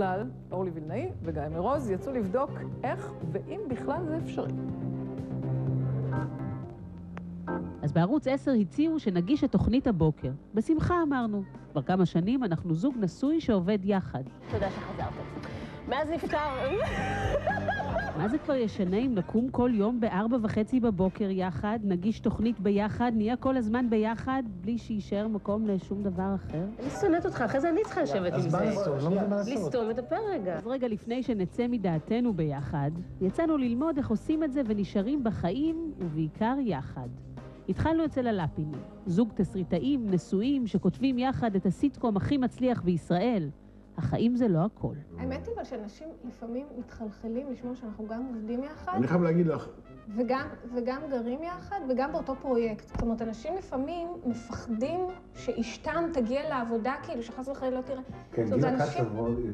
בכלל, אורלי וילנאי וגיא מרוז יצאו לבדוק איך ואם בכלל זה אפשרי. אז בערוץ 10 הציעו שנגיש את תוכנית הבוקר. בשמחה אמרנו. כבר כמה שנים אנחנו זוג נשוי שעובד יחד. תודה שחזרתם. מאז נפטר. מה זה כבר ישנה אם נקום כל יום ב4:30 בבוקר יחד, נגיש תוכנית ביחד, נהיה כל הזמן ביחד, בלי שישאר מקום לשום דבר אחר? אני שונאת אותך, אחרי זה אני צריכה לשבת עם זה. אז מה לעשות? לא מבין מה לעשות. לסתום את הפה רגע. אז רגע לפני שנצא מדעתנו ביחד, יצאנו ללמוד איך עושים את זה ונשארים בחיים, ובעיקר יחד. התחלנו אצל הלפינים, זוג תסריטאים, נשואים, שכותבים יחד את הסיטקום הכי מצליח בישראל. החיים זה לא הכל. האמת היא אבל שאנשים לפעמים מתחלחלים לשמוע שאנחנו גם עובדים יחד. אני חייב להגיד לך. וגם גרים יחד, וגם באותו פרויקט. זאת אומרת, אנשים לפעמים מפחדים שאשתם תגיע לעבודה, כאילו שחס וחלילה לא תראה. כן, גילה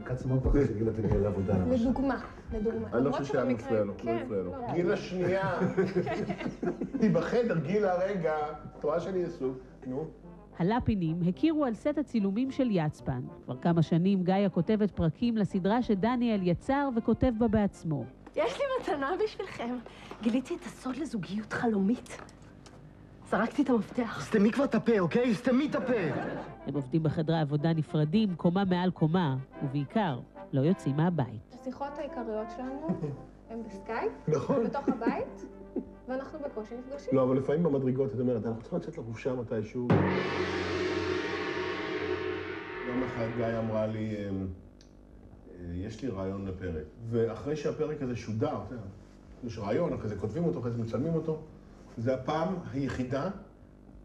קצה מאוד פחד שגילה תגיע לעבודה. לדוגמה. אני לא חושב שהיה מפריע לו, לא מפריע לו. גילה שנייה. היא בחדר, גילה רגע, תורה שאני עסוק, נו. הלפינים הכירו על סט הצילומים של יצפן. כבר כמה שנים גאיה כותבת פרקים לסדרה שדניאל יצר וכותב בה בעצמו. יש לי מתנה בשבילכם. גיליתי את הסוד לזוגיות חלומית. זרקתי את המפתח. סתמי כבר את הפה, אוקיי? סתמי את הפה! הם עובדים בחדרי עבודה נפרדים, קומה מעל קומה, ובעיקר לא יוצאים מהבית. השיחות העיקריות שלנו הן בסקייפ, נכון. בתוך הבית, ואנחנו בקושי נפגשים. לא, אבל לפעמים במדרגות, את אומרת, אנחנו צריכים לצאת לחופשה מתישהו. יום אחד גיא אמרה לי, יש לי רעיון לפרק. ואחרי שהפרק הזה שודר, יש רעיון, אחרי זה כותבים אותו, אחרי זה מצלמים אותו. זה הפעם היחידה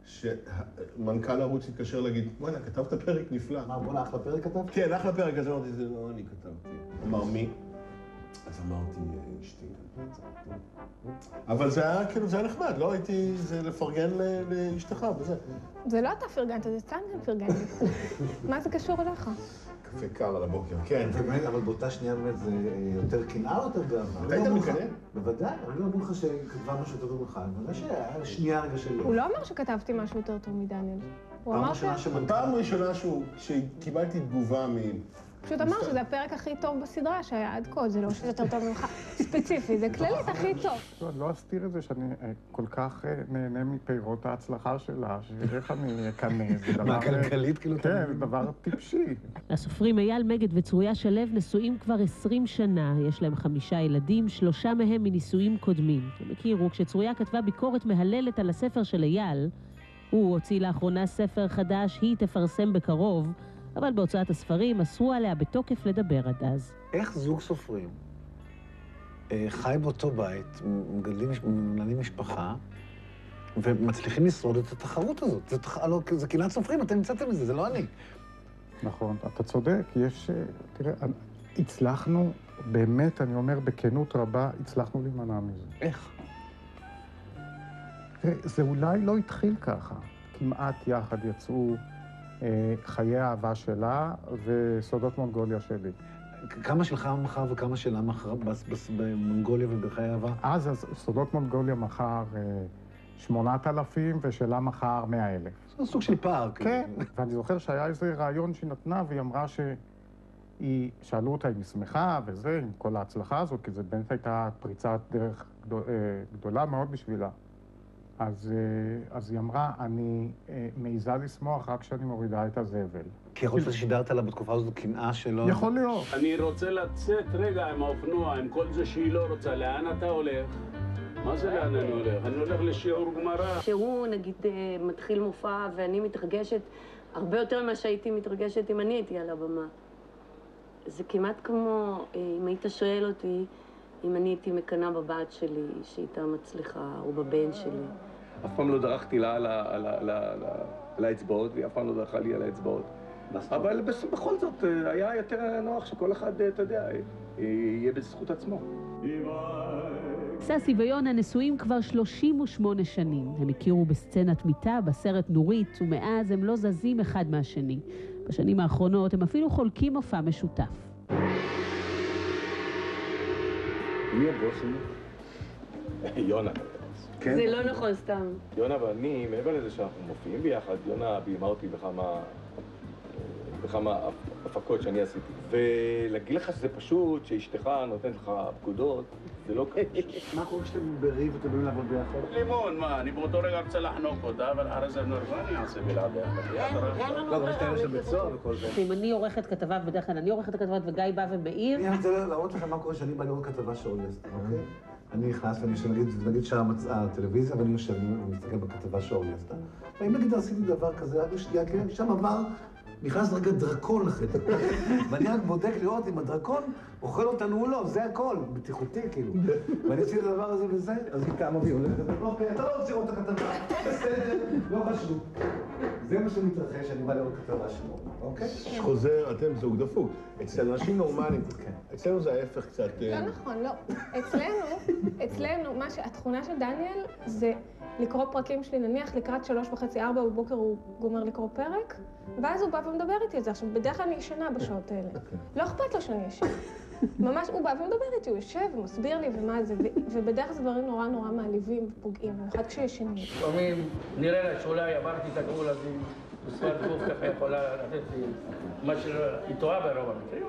שמנכ"ל הערוץ התקשר להגיד, וואלה, כתבת פרק נפלא. מה, בוא'נה, אחלה פרק כתבת? כן, אחלה פרק, אז אמרתי, זה לא אני כתבתי. אמר מי? אז אמרתי, אשתי. אבל זה היה, כאילו, זה היה נחמד, לא הייתי, זה לפרגן לאשתך וזה. זה לא אתה פרגנת, זה סטנגן פרגן. מה זה קשור אליך? קפה קר על הבוקר, כן. באמת, אבל באותה שנייה באמת זה יותר קנאה או יותר גאווה? אתה היית מקנא? בוודאי, אני לא אומר לך שכתבה משהו יותר טוב ממך, אני אומר שהיה שנייה רגע שלו. הוא לא אמר שכתבתי משהו יותר טוב מדניאל. הוא אמר פעם ראשונה שקיבלתי תגובה פשוט אמר שזה הפרק הכי טוב בסדרה שהיה עד כה, זה לא שזה יותר טוב ממך ספציפי, זה כללית הכי טוב. אני לא אסתיר את זה שאני כל כך נהנה מפירות ההצלחה שלה, שאיך אני אקנא. מה, כלכלית כאילו? כן, זה דבר טיפשי. הסופרים אייל מגד וצרויה שלו נשואים כבר 20 שנה, יש להם 5 ילדים, 3 מהם מנישואים קודמים. הם הכירו, כשצרויה כתבה ביקורת מהללת על הספר של אייל, הוא הוציא לאחרונה ספר חדש, היא תפרסם בקרוב, אבל בהוצאת הספרים אסרו עליה בתוקף לדבר עד אז. איך זוג סופרים חי באותו בית, מנהלים משפחה, ומצליחים לשרוד את התחרות הזאת? זה קהילת סופרים, אתם נמצאתם מזה, זה לא אני. נכון, אתה צודק, יש... תראה, הצלחנו, באמת, אני אומר, בכנות רבה, הצלחנו להימנע מזה. איך? תראה, זה אולי לא התחיל ככה. כמעט יחד יצאו חיי האהבה שלה וסודות מונגוליה שלי. כמה שלך מחר וכמה שלה מחר במונגוליה ובחיי אהבה? אז סודות מונגוליה מחר 8,000 ושלה מחר 100,000. זה סוג של פער. כן, ואני זוכר שהיה איזה רעיון שהיא נתנה והיא אמרה שאלו אותה אם היא שמחה וזה, עם כל ההצלחה הזאת, כי זה באמת הייתה פריצת דרך גדולה מאוד בשבילה. אז היא אמרה, אני מעיזה לשמוח רק כשאני מורידה את הזבל. כי יכול להיות ששידרת לה בתקופה הזאת קנאה שלו? יכול להיות. אני רוצה לצאת רגע עם האופנוע, עם כל זה שהיא לא רוצה. לאן אתה הולך? מה זה לאן אני הולך? אני הולך לשיעור גמרא. שהוא, נגיד, מתחיל מופע ואני מתרגשת הרבה יותר ממה שהייתי מתרגשת אם אני הייתי על הבמה. זה כמעט כמו אם היית שואל אותי אם אני הייתי מקנאה בבת שלי שהייתה מצליחה, או בבן שלי. אף פעם לא דרכתי לה על האצבעות, והיא אף פעם לא דרכה לי על האצבעות. אבל בכל זאת היה יותר נוח שכל אחד, אתה יודע, יהיה בזכות עצמו. ססי ויונה נשואים כבר 38 שנים. הם הכירו בסצנת מיטה, בסרט נורית, ומאז הם לא זזים אחד מהשני. בשנים האחרונות הם אפילו חולקים מופע משותף. מי הבוס שלי? יונה. זה לא נכון סתם. יונה ואני, מעבר לזה שאנחנו מופיעים ביחד, יונה ביימה אותי בכמה הפקות שאני עשיתי. ולהגיד לך שזה פשוט, שאשתך נותנת לך פקודות, זה לא ככה. מה קורה כשאתם בריב ואתם באים לעבוד ביחד? לימון, מה, אני באותו רגע רוצה לחנוק אותה, אבל אחרי זה מה אני אעשה בלעדיה? לא, גם יש את האלה של בית סוהר וכל זה. אם אני עורכת כתבה, בדרך כלל אני עורכת הכתבות וגיא בא ומעיר. אני רוצה להראות לכם מה קורה שאני בא לראות כתבה שאורלי, אוקיי? אני נכנס ואני יושב, נגיד שהטלוויזיה, ואני יושב, אני מסתכל בכתבה שאורלי עשתה. ואם נגיד עשיתי דבר כזה, רק בשנייה, כן, שם עבר, נכנס רגע דרקון לחדר. ואני רק בודק לראות אם הדרקון אוכל אותנו או לא, זה הכל, בטיחותי כאילו. ואני עשיתי את הדבר הזה וזה, אז היא קמה והיא הולכת, אוקיי, אתה לא רוצה לראות את הכתבה, בסדר, לא חשוב. זה מה שמתרחש, אני בא לראות כתבה שלו, אוקיי? חוזר, אתם זוג דפוק. אצל אנשים נורמליים, אצלנו זה ההפך קצת... לא נכון, לא. אצלנו, התכונה של דניאל זה לקרוא פרקים שלי, נניח לקראת 3:30-4 בבוקר הוא גומר לקרוא פרק, ואז הוא בא ומדבר איתי על זה. עכשיו, בדרך כלל אני ישנה בשעות האלה. לא אכפת לו שאני ישנה. ממש, הוא בא ומדבר איתי, הוא יושב ומסביר לי ומה זה, ובדרך כלל זה דברים נורא נורא מעליבים ופוגעים, במיוחד כשישנים. לפעמים נראה לה שאולי עברתי את הגבול הזה, בשפת גוף ככה יכולה לתת לי מה שהיא טועה ברוב המקרים.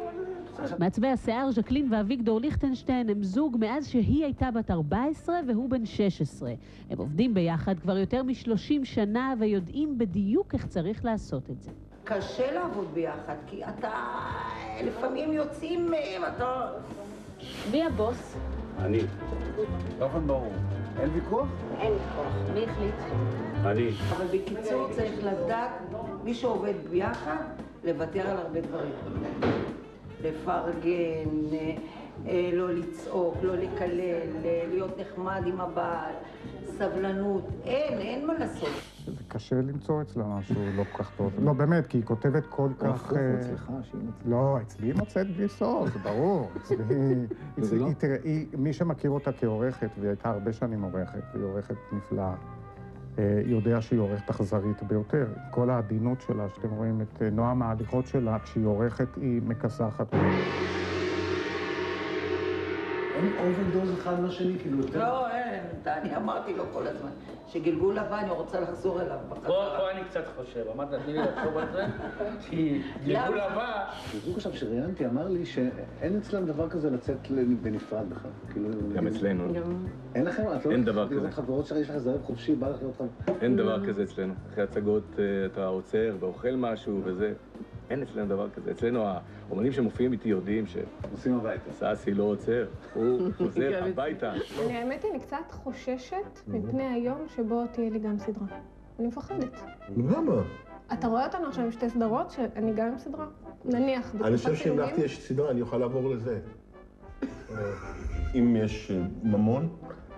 מעצבי השיער, ז'קלין ואביגדור ליכטנשטיין הם זוג מאז שהיא הייתה בת 14 והוא בן 16. הם עובדים ביחד כבר יותר מ-30 שנה ויודעים בדיוק איך צריך לעשות את זה. קשה לעבוד ביחד, כי אתה לפעמים יוצאים מהם, אתה... מי הבוס? אני. באופן ברור. אין ויכוח? אין ויכוח. מי החליט? אני. אבל בקיצור צריך לדעת, מי שעובד ביחד, לוותר על הרבה דברים. לפרגן, לא לצעוק, לא לקלל, להיות נחמד עם הבעל, סבלנות, אין מה לעשות. זה קשה למצוא אצלה משהו לא כל כך טוב. לא, באמת, כי היא כותבת כל כך... לא, אצלי היא מוצאת בלי סוף, זה ברור. תראה, מי שמכיר אותה כעורכת, והיא הייתה הרבה שנים עורכת, והיא עורכת נפלאה, יודע שהיא עורכת אכזרית ביותר. כל העדינות שלה, שאתם רואים את נועם ההליכות שלה, כשהיא עורכת היא מכסחת. אין אוברדוז אחד מהשני, כאילו יותר? לא, אין. אני אמרתי לו כל הזמן, שגלגול הבא אני רוצה לחזור אליו בחזרה. פה אני קצת חושב, אמרת, תני לי לחשוב על זה, כי גלגול הבא... זוג עכשיו שראיינתי אמר לי שאין אצלם דבר כזה לצאת בנפרד בכלל. גם אצלנו. אין לכם? אין דבר כזה. חברות שיש לך זרב חופשי, בא לך לראות אותם? אין דבר כזה אצלנו. אחרי הצגות אתה עוצר ואוכל משהו וזה. אין אצלנו דבר כזה. אצלנו האומנים שמופיעים איתי יודעים עושים הביתה. סאסי לא עוצר, הוא חוזר הביתה. האמת היא, אני קצת חוששת מפני היום שבו תהיה לי גם סדרה. אני מפחדת. למה? אתה רואה אותנו עכשיו עם שתי סדרות שאני גם עם סדרה? נניח, אני חושב שאם לך יש סדרה, אני אוכל לעבור לזה. אם יש ממון,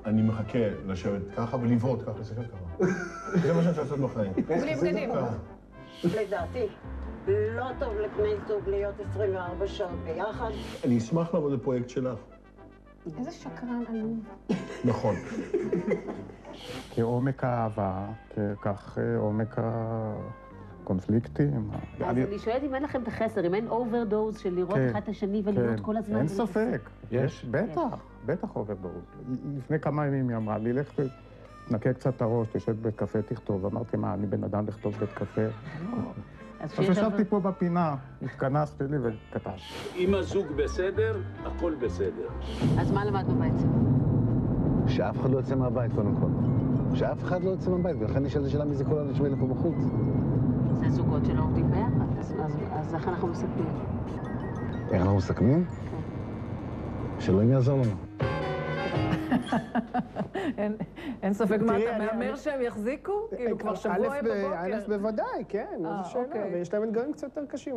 אני מחכה לשבת ככה ולבעוט ככה, לסתכל ככה. זה מה שאני רוצה לעשות בחיים. בלי בגדים. לדעתי, לא טוב לבני זוג להיות 24 שעות ביחד. אני אשמח לעבוד בפרויקט שלך. איזה שקרן עלוב. נכון. כעומק האהבה, כך עומק הקונפליקטים. אז אני שואלת אם אין לכם את החסר, אם אין אוברדוז של לראות אחד את השני ולראות כל הזמן. אין ספק. יש, בטח אוברדוז. לפני כמה ימים היא אמרה לי, לך תנקה קצת את הראש, תשב בית קפה, תכתוב. אמרתי, מה, אני בן אדם לכתוב בית קפה? אז ישבתי פה בפינה, התכנסתי לי וכתבתי. אם הזוג בסדר, הכל בסדר. אז מה למדנו בעצם? שאף אחד לא יוצא מהבית, קודם כל. שאף אחד לא יוצא מהבית, ולכן נשאלת השאלה מי זה כל האנשים האלה פה בחוץ. זה זוגות שלא עובדים ביחד, אז איך אנחנו מסכמים? איך אנחנו מסכמים? שאלוהים יעזור לנו. אין ספק מה אתה מאמר שהם יחזיקו? כאילו כבר שבוע בבוקר. א' בוודאי, כן, איזו שאלה. ויש להם אתגרים קצת יותר קשים.